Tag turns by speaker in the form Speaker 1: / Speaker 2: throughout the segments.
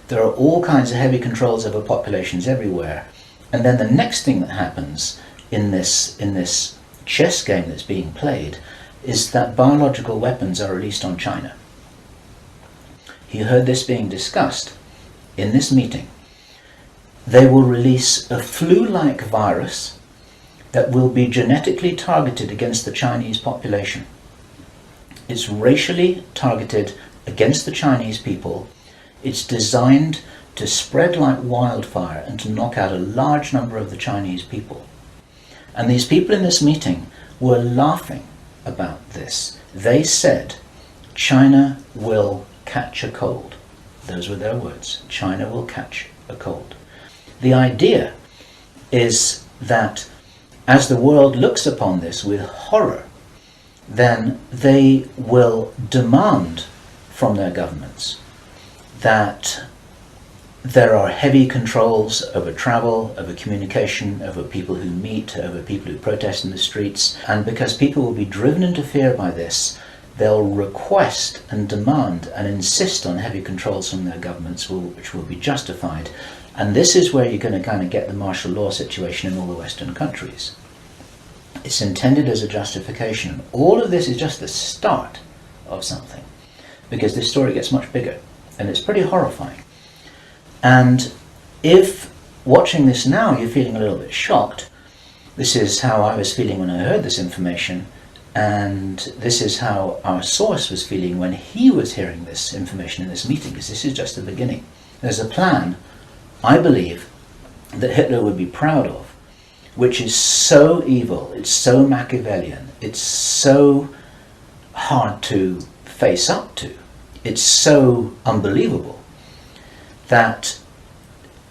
Speaker 1: There are all kinds of heavy controls over populations everywhere. And then the next thing that happens in this chess game that's being played is that biological weapons are released on China. You heard this being discussed in this meeting. They will release a flu-like virus that will be genetically targeted against the Chinese population. It's racially targeted against the Chinese people. It's designed to spread like wildfire and to knock out a large number of the Chinese people. And these people in this meeting were laughing about this. They said, China will catch a cold. Those were their words. China will catch a cold. The idea is that as the world looks upon this with horror, then they will demand from their governments that there are heavy controls over travel, over communication, over people who meet, over people who protest in the streets. And because people will be driven into fear by this, they'll request and demand and insist on heavy controls from their governments, which will be justified. And this is where you're going to kind of get the martial law situation in all the Western countries. It's intended as a justification. All of this is just the start of something, because this story gets much bigger, and it's pretty horrifying. And if watching this now you're feeling a little bit shocked, this is how I was feeling when I heard this information, and this is how our source was feeling when he was hearing this information in this meeting, because this is just the beginning. There's a plan, I believe, that Hitler would be proud of, which is so evil, it's so Machiavellian, it's so hard to face up to, it's so unbelievable, that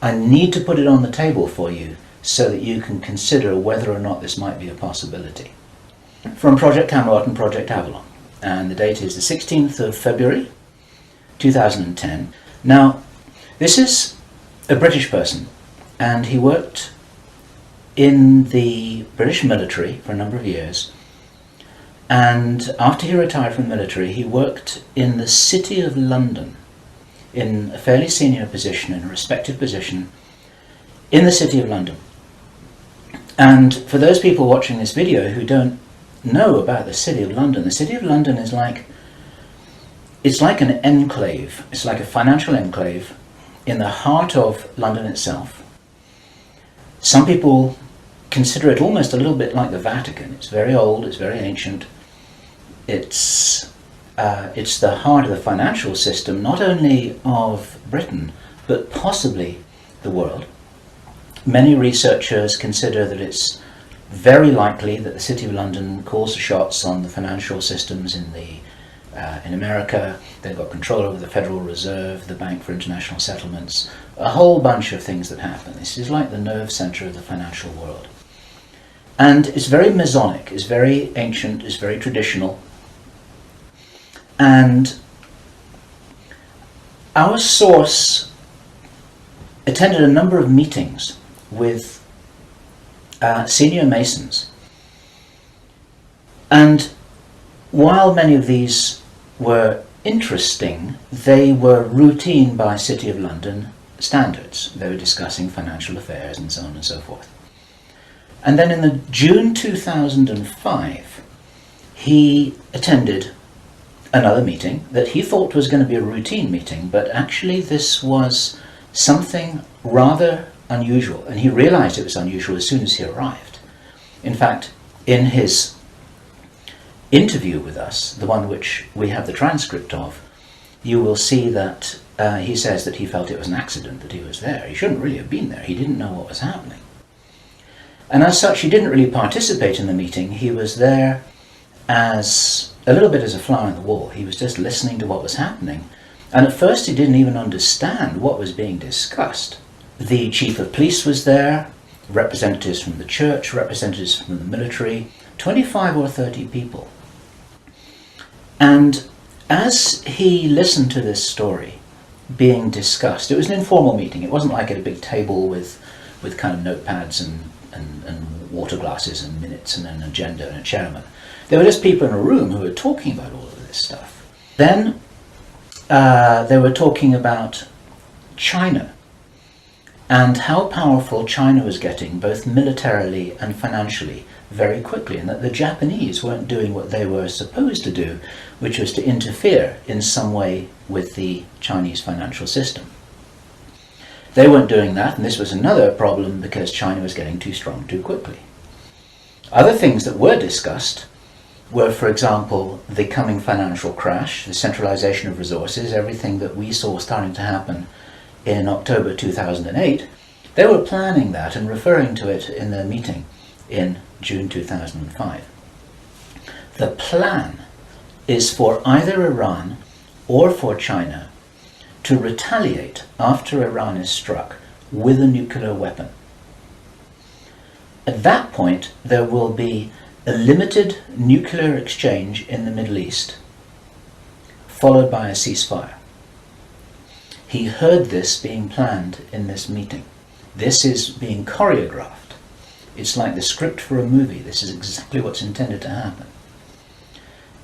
Speaker 1: I need to put it on the table for you so that you can consider whether or not this might be a possibility. From Project Camelot and Project Avalon, and the date is the 16th of February 2010. Now, this is a British person, and he worked in the British military for a number of years, and after he retired from the military he worked in the City of London in a fairly senior position, in a respected position in the City of London. And for those people watching this video who don't know about the City of London, the City of London is it's like an enclave, it's like a financial enclave in the heart of London itself. Some people consider it almost a little bit like the Vatican. It's very old, it's very ancient. It's the heart of the financial system, not only of Britain, but possibly the world. Many researchers consider that it's very likely that the City of London calls the shots on the financial systems in America. They've got control over the Federal Reserve, the Bank for International Settlements, a whole bunch of things that happen. This is like the nerve center of the financial world. And it's very Masonic, it's very ancient, it's very traditional. And our source attended a number of meetings with senior Masons. And while many of these were interesting, they were routine by City of London standards. They were discussing financial affairs and so on and so forth. And then in the June 2005, he attended another meeting that he thought was going to be a routine meeting, but actually this was something rather unusual, and he realized it was unusual as soon as he arrived. In fact, in his interview with us, the one which we have the transcript of, you will see that he says that he felt it was an accident that he was there. He shouldn't really have been there. He didn't know what was happening. And as such, he didn't really participate in the meeting. He was there as a little bit as a fly on the wall. He was just listening to what was happening. And at first he didn't even understand what was being discussed. The chief of police was there, representatives from the church, representatives from the military, 25 or 30 people. And as he listened to this story being discussed, it was an informal meeting. It wasn't like at a big table with kind of notepads and water glasses and minutes and an agenda and a chairman. There were just people in a room who were talking about all of this stuff. Then they were talking about China, and how powerful China was getting, both militarily and financially, very quickly, and that the Japanese weren't doing what they were supposed to do, which was to interfere in some way with the Chinese financial system. They weren't doing that, and this was another problem because China was getting too strong too quickly. Other things that were discussed were, for example, the coming financial crash, the centralization of resources, everything that we saw starting to happen in October 2008. They were planning that and referring to it in their meeting in June 2005. The plan is for either Iran or for China to retaliate after Iran is struck with a nuclear weapon. At that point, there will be a limited nuclear exchange in the Middle East, followed by a ceasefire. He heard this being planned in this meeting. This is being choreographed. It's like the script for a movie. This is exactly what's intended to happen.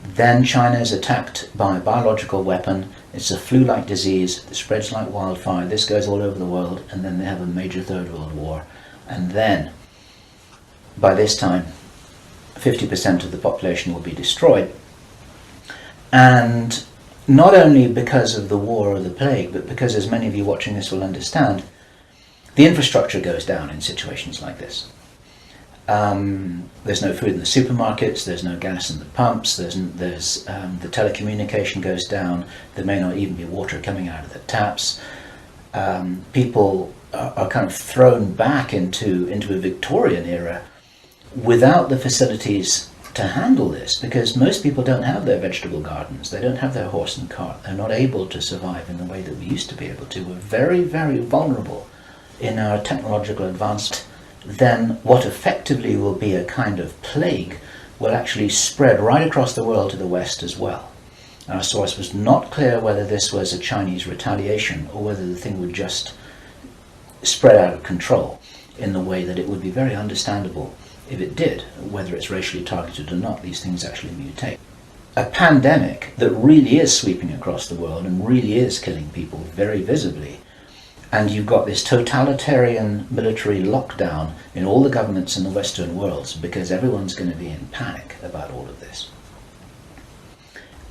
Speaker 1: Then China is attacked by a biological weapon. It's a flu-like disease that spreads like wildfire. This goes all over the world, and then they have a major Third World War. And then, by this time, 50% of the population will be destroyed. And not only because of the war or the plague, but because, as many of you watching this will understand, the infrastructure goes down in situations like this. There's no food in the supermarkets, there's no gas in the pumps, the telecommunication goes down, there may not even be water coming out of the taps. People are kind of thrown back into a Victorian era without the facilities to handle this, because most people don't have their vegetable gardens, they don't have their horse and cart, they're not able to survive in the way that we used to be able to. We're very, very vulnerable in our technological advancement. Then what effectively will be a kind of plague will actually spread right across the world to the west as well. Our source was not clear whether this was a Chinese retaliation or whether the thing would just spread out of control in the way that it would be very understandable if it did. Whether it's racially targeted or not, these things actually mutate. A pandemic that really is sweeping across the world and really is killing people very visibly, and you've got this totalitarian military lockdown in all the governments in the Western worlds because everyone's going to be in panic about all of this.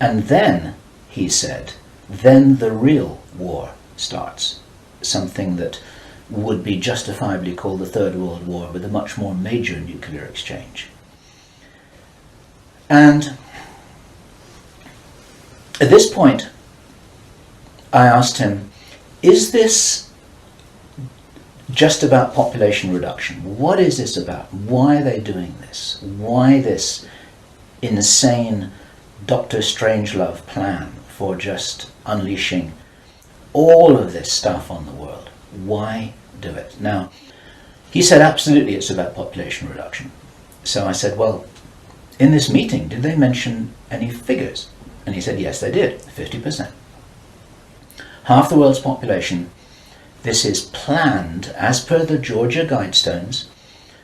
Speaker 1: And then, he said, then the real war starts. Something that would be justifiably called the Third World War, with a much more major nuclear exchange. And at this point, I asked him, is this just about population reduction? What is this about? Why are they doing this? Why this insane Dr. Strangelove plan for just unleashing all of this stuff on the world? Why do it? Now, he said absolutely it's about population reduction. So I said, well, in this meeting, did they mention any figures? And he said, yes, they did, 50%. Half the world's population. This is planned as per the Georgia Guidestones.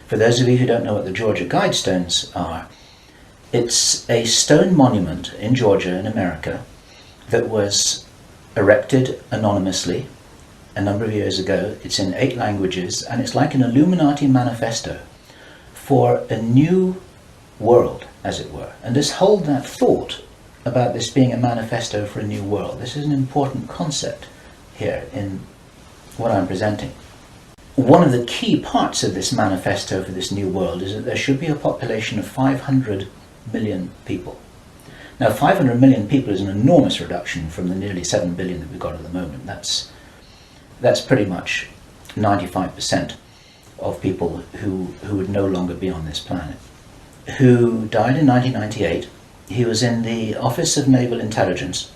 Speaker 1: For those of you who don't know what the Georgia Guidestones are, it's a stone monument in Georgia in America that was erected anonymously a number of years ago. It's in 8 languages, and it's like an Illuminati manifesto for a new world, as it were. And just hold that thought about this being a manifesto for a new world. This is an important concept here in what I'm presenting. One of the key parts of this manifesto for this new world is that there should be a population of 500 million people. Now, 500 million people is an enormous reduction from the nearly 7 billion that we've got at the moment. That's pretty much 95% of people who would no longer be on this planet. Who died in 1998. He was in the Office of Naval Intelligence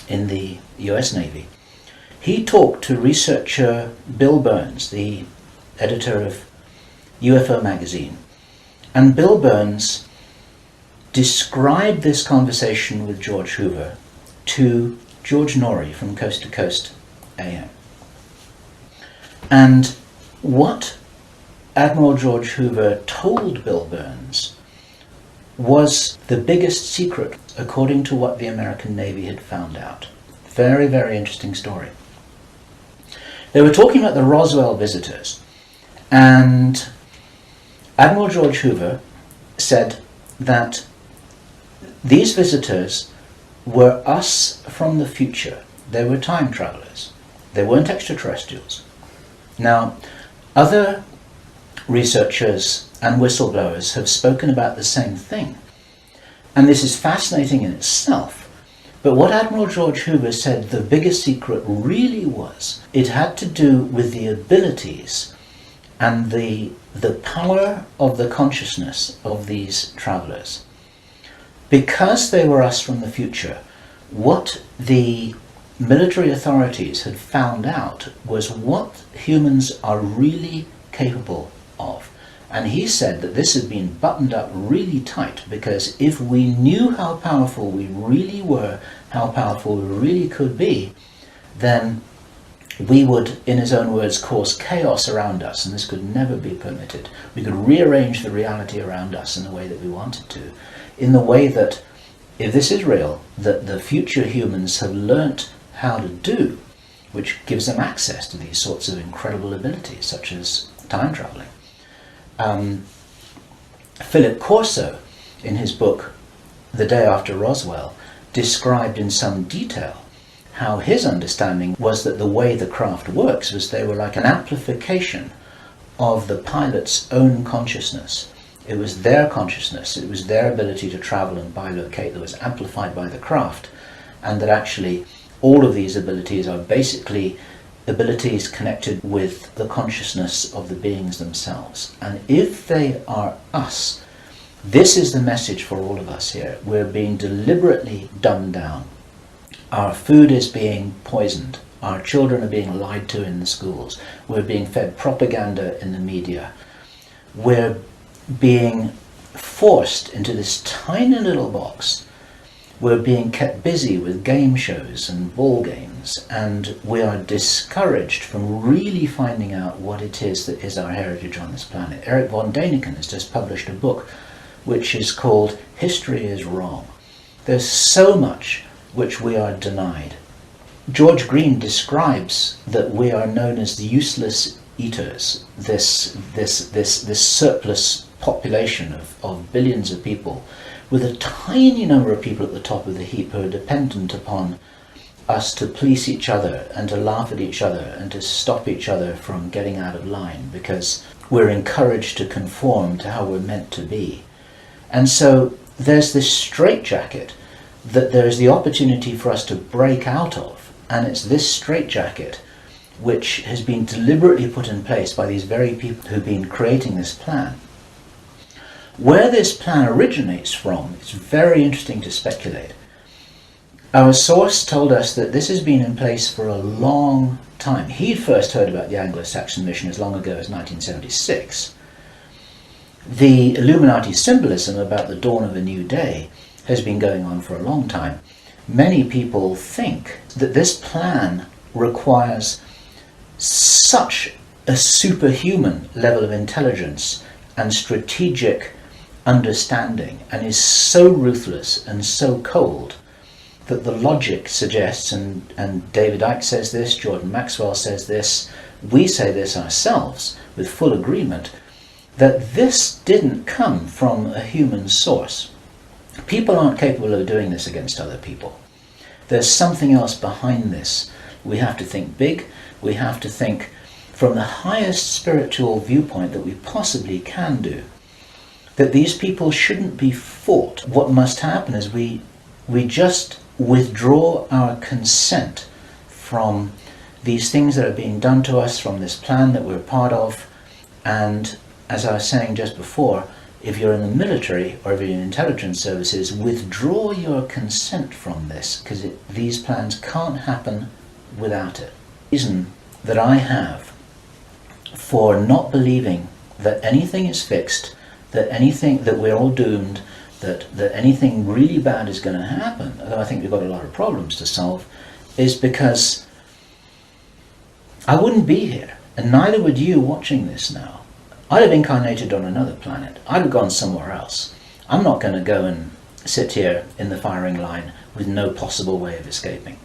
Speaker 1: in the US Navy. He talked to researcher Bill Burns, the editor of UFO magazine. And Bill Burns described this conversation with George Hoover to George Norrie from Coast to Coast AM. And what Admiral George Hoover told Bill Burns was the biggest secret according to what the American Navy had found out. Very, very interesting story. They were talking about the Roswell visitors, and Admiral George Hoover said that these visitors were us from the future. They were time travelers. They weren't extraterrestrials. Now, other researchers and whistleblowers have spoken about the same thing. And this is fascinating in itself. But what Admiral George Hoover said the biggest secret really was, it had to do with the abilities and the power of the consciousness of these travelers. Because they were us from the future, what the military authorities had found out was what humans are really capable of. And he said that this had been buttoned up really tight, because if we knew how powerful we really were, how powerful we really could be, then we would, in his own words, cause chaos around us, and this could never be permitted. We could rearrange the reality around us in the way that we wanted to, in the way that, if this is real, that the future humans have learnt how to do, which gives them access to these sorts of incredible abilities, such as time traveling. Philip Corso, in his book The Day After Roswell, described in some detail how his understanding was that the way the craft works was they were like an amplification of the pilot's own consciousness. It was their consciousness, it was their ability to travel and bilocate that was amplified by the craft, and that actually all of these abilities are basically abilities connected with the consciousness of the beings themselves. And if they are us, this is the message for all of us here. We're being deliberately dumbed down. Our food is being poisoned. Our children are being lied to in the schools. We're being fed propaganda in the media. We're being forced into this tiny little box. We're being kept busy with game shows and ball games, and we are discouraged from really finding out what it is that is our heritage on this planet. Eric von Däniken has just published a book which is called History is Wrong. There's so much which we are denied. George Green describes that we are known as the useless eaters, this surplus population of billions of people, with a tiny number of people at the top of the heap who are dependent upon us to police each other and to laugh at each other and to stop each other from getting out of line, because we're encouraged to conform to how we're meant to be. And so there's this straitjacket that there's the opportunity for us to break out of, and it's this straitjacket which has been deliberately put in place by these very people who've been creating this plan. Where this plan originates from, it's very interesting to speculate. Our source told us that this has been in place for a long time. He'd first heard about the Anglo-Saxon mission as long ago as 1976. The Illuminati symbolism about the dawn of a new day has been going on for a long time. Many people think that this plan requires such a superhuman level of intelligence and strategic understanding, and is so ruthless and so cold that the logic suggests, and David Icke says this, Jordan Maxwell says this, we say this ourselves with full agreement, that this didn't come from a human source. People aren't capable of doing this against other people. There's something else behind this. We have to think big. We have to think from the highest spiritual viewpoint that we possibly can do. That these people shouldn't be fought. What must happen is we just withdraw our consent from these things that are being done to us, from this plan that we're part of. And as I was saying just before, if you're in the military or if you're in intelligence services, withdraw your consent from this, because these plans can't happen without it. The reason that I have for not believing that anything is fixed, that we're all doomed, that anything really bad is going to happen, although I think we've got a lot of problems to solve, is because I wouldn't be here, and neither would you watching this now. I'd have incarnated on another planet. I'd have gone somewhere else. I'm not going to go and sit here in the firing line with no possible way of escaping.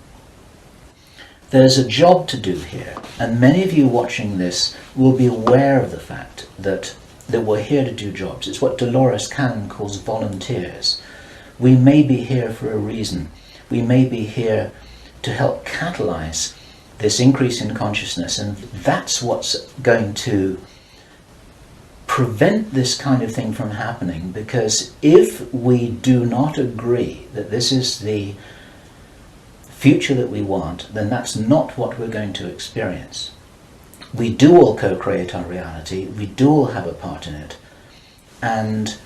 Speaker 1: there's a job to do here, and many of you watching this will be aware of the fact that we're here to do jobs. It's what Dolores Cannon calls volunteers. We may be here for a reason. We may be here to help catalyze this increase in consciousness, and that's what's going to prevent this kind of thing from happening, because if we do not agree that this is the future that we want, then that's not what we're going to experience. We do all co-create our reality, we do all have a part in it, and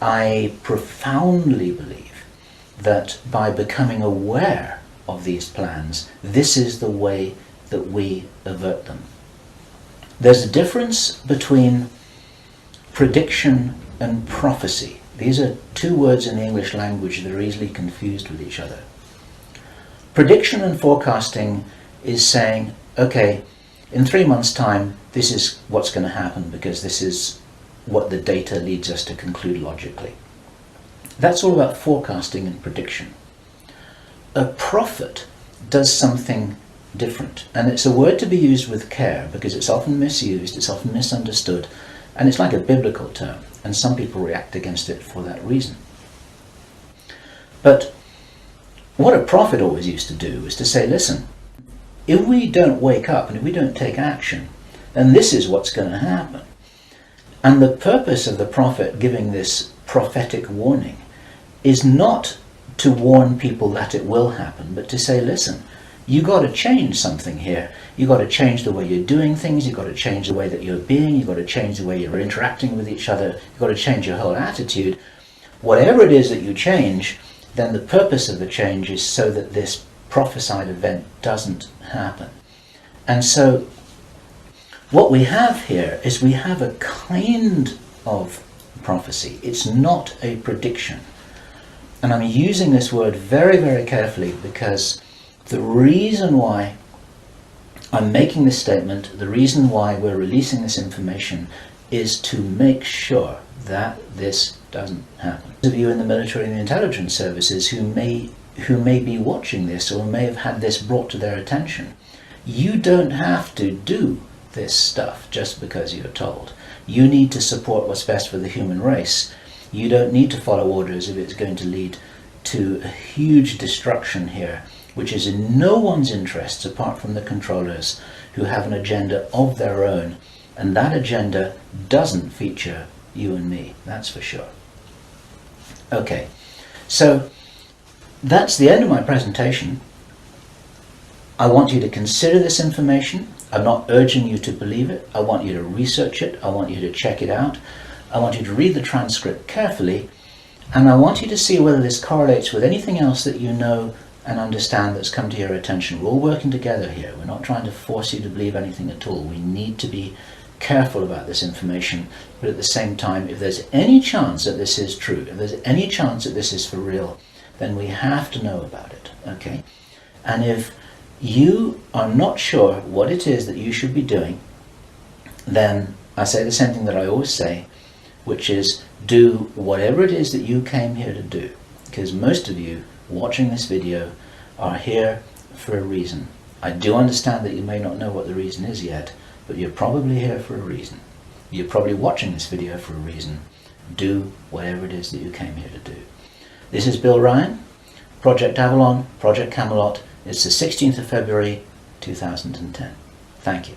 Speaker 1: I profoundly believe that by becoming aware of these plans, this is the way that we avert them. There's a difference between prediction and prophecy. These are two words in the English language that are easily confused with each other. Prediction and forecasting is saying, okay, in 3 months' time, this is what's going to happen because this is what the data leads us to conclude logically. That's all about forecasting and prediction. A prophet does something different, and it's a word to be used with care because it's often misused, it's often misunderstood, and it's like a biblical term, and some people react against it for that reason. But what a prophet always used to do is to say, listen, if we don't wake up and if we don't take action, then this is what's going to happen. And the purpose of the prophet giving this prophetic warning is not to warn people that it will happen, but to say, listen, you got to change something here. You got to change the way you're doing things. You got to change the way that you're being. You got to change the way you're interacting with each other. You got to change your whole attitude. Whatever it is that you change, then the purpose of the change is so that this prophesied event doesn't happen. And so what we have here is we have a kind of prophecy. It's not a prediction. And I'm using this word very, very carefully because the reason why I'm making this statement, the reason why we're releasing this information is to make sure that this doesn't happen. Those of you in the military and the intelligence services who may be watching this or may have had this brought to their attention, you don't have to do this stuff just because you're told. You need to support what's best for the human race. You don't need to follow orders if it's going to lead to a huge destruction here, which is in no one's interests apart from the controllers who have an agenda of their own, and that agenda doesn't feature you and me, that's for sure. Okay, so that's the end of my presentation. I want you to consider this information. I'm not urging you to believe it. I want you to research it. I want you to check it out. I want you to read the transcript carefully, and I want you to see whether this correlates with anything else that you know and understand that's come to your attention. We're all working together here. We're not trying to force you to believe anything at all. We need to be careful about this information, but at the same time, if there's any chance that this is true, if there's any chance that this is for real, then we have to know about it, okay? And if you are not sure what it is that you should be doing, then I say the same thing that I always say, which is do whatever it is that you came here to do, because most of you watching this video are here for a reason. I do understand that you may not know what the reason is yet, but you're probably here for a reason. You're probably watching this video for a reason. Do whatever it is that you came here to do. This is Bill Ryan, Project Avalon, Project Camelot. It's the 16th of February 2010. Thank you.